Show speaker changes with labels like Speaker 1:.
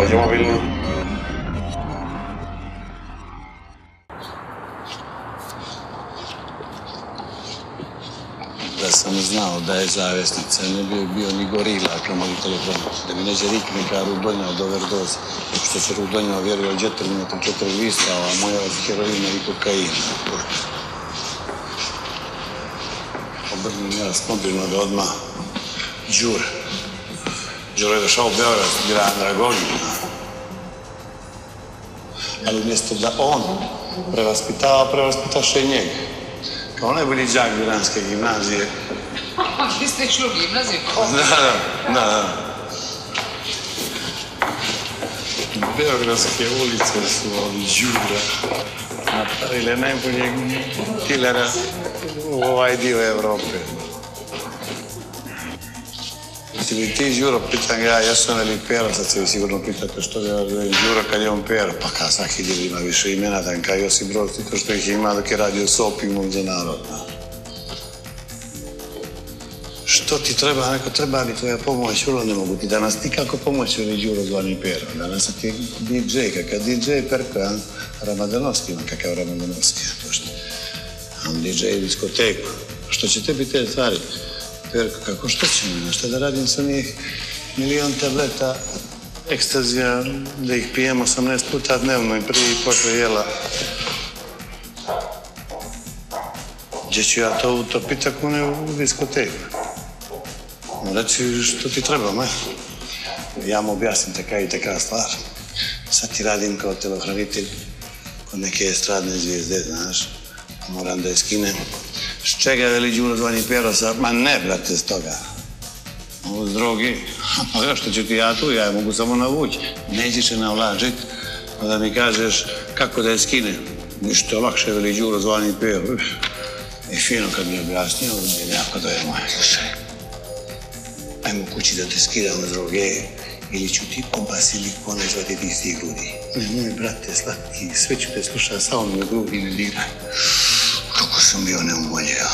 Speaker 1: dođe mobilno.
Speaker 2: Da sam znao da je zavesnica, ne bi bio ni gorila ako mogu telefonu. Da mi neće rik neka Rudonja od overdoze. Što će Rudonja vjeruje od 4 minuta, 4 lista, a moja od heroina i kokaina. Obrnim ja s mobilnog odmah Đure. Đure je došao u Beograd, bila Andragonija. Ali umjesto da on prevaspitava, prevaspitaše i njega. Kao najbolji đak Biranske gimnazije.
Speaker 3: Vi ste išli u gimnaziju?
Speaker 2: Da. Beogradske ulice su od Đura napravile najboljeg kilera u ovaj dio Evrope. Jesi li ti, Đuro, pitan ga, ja sam velik Pero, sad se vi sigurno pitate što ga zovem Đuro kad je on Pero. Pa kao svaki dio ima više imena, dan kao Josip Broz, to što ih ima dok je radio s opimom za narod. Što ti treba, neko treba li tvoja pomoć, vrlo ne mogu ti danas nikako pomoći ni Đuro zvani Pero. Danas ti DJ, kakav DJ Perko, a Ramadanovski ima kakav Ramadanovski, pošto. A on DJ diskoteku. Što će tebi te stvari? Perko, kako što će mi, šta da radim sa njih 1.000.000 tableta ekstazija, da ih pijem 18 puta dnevno i prije i poslije jela. Gdje ću ja to utopiti ako ne u diskoteku? Reci što ti treba, maj. Ja mu objasnim taka i taka stvar. Sad ti radim kao telohranitelj kod neke estradne zvijezde, znaš. Moram da je skinem. S čega veli Đuro zvani Pero sad? Ma ne, brate, s toga. Ovo s drogi. Pa što ću ti ja tu, ja je mogu samo navući. Nećeš se navlačit, pa da mi kažeš kako da je skinem. Ništa lakše veli Đuro zvani Pero. I fino kad mi je objasnio, jako da je moje. Slušaj, ajmo kući da te skidam s droge ili ću ti oba silikona izvaditi iz tih grudi. Nemoj, brate, slatki, sve ću te slušati, samo mi u grudi ne diraj. Kako sam bio neumoljeo.